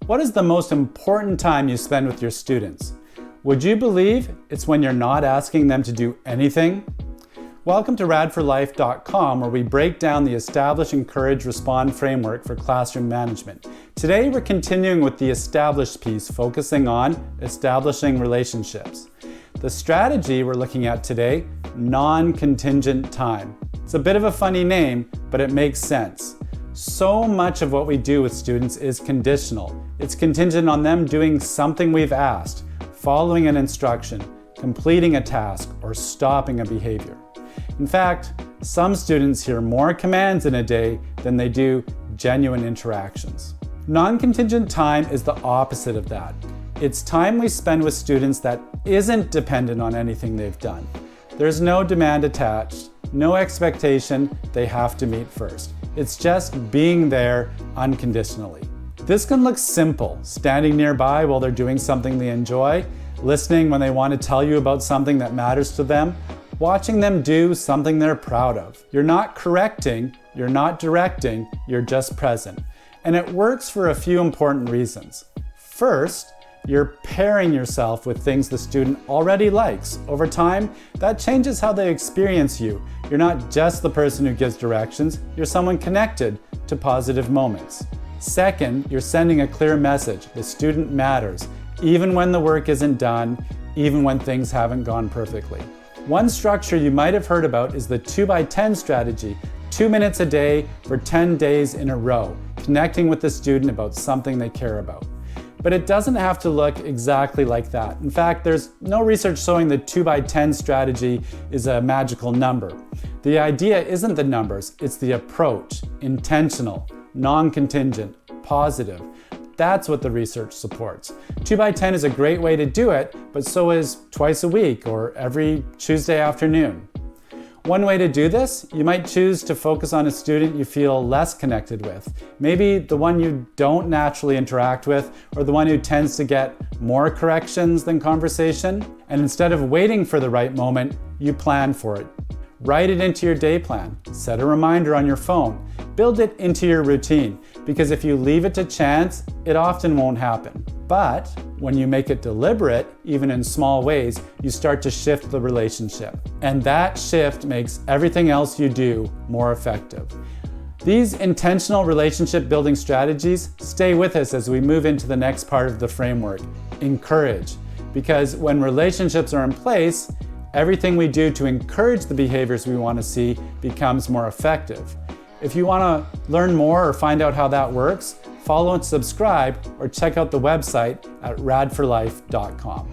What is the most important time you spend with your students? Would you believe it's when you're not asking them to do anything? Welcome to radforlife.com, where we break down the Establish, Encourage, Respond framework for classroom management. Today we're continuing with the Establish piece, focusing on establishing relationships. The strategy we're looking at today, non-contingent time. It's a bit of a funny name, but it makes sense. So much of what we do with students is conditional. It's contingent on them doing something we've asked, following an instruction, completing a task, or stopping a behavior. In fact, some students hear more commands in a day than they do genuine interactions. Non-contingent time is the opposite of that. It's time we spend with students that isn't dependent on anything they've done. There's no demand attached, no expectation they have to meet first. It's just being there unconditionally. This can look simple, standing nearby while they're doing something they enjoy, listening when they want to tell you about something that matters to them, watching them do something they're proud of. You're not correcting, you're not directing, you're just present. And it works for a few important reasons. First, you're pairing yourself with things the student already likes. Over time, that changes how they experience you. You're not just the person who gives directions, you're someone connected to positive moments. Second, you're sending a clear message. The student matters, even when the work isn't done, even when things haven't gone perfectly. One structure you might have heard about is the 2x10 strategy, 2 minutes a day for 10 days in a row, connecting with the student about something they care about. But it doesn't have to look exactly like that. In fact, there's no research showing the 2x10 strategy is a magical number. The idea isn't the numbers, it's the approach, intentional, non-contingent, positive. That's what the research supports. 2x10 is a great way to do it, but so is twice a week or every Tuesday afternoon. One way to do this, you might choose to focus on a student you feel less connected with. Maybe the one you don't naturally interact with, or the one who tends to get more corrections than conversation. And instead of waiting for the right moment, you plan for it. Write it into your day plan. Set a reminder on your phone. Build it into your routine, because if you leave it to chance, it often won't happen. But when you make it deliberate, even in small ways, you start to shift the relationship. And that shift makes everything else you do more effective. These intentional relationship building strategies stay with us as we move into the next part of the framework, encourage. Because when relationships are in place, everything we do to encourage the behaviors we want to see becomes more effective. If you want to learn more or find out how that works, follow and subscribe, or check out the website at radforlife.com.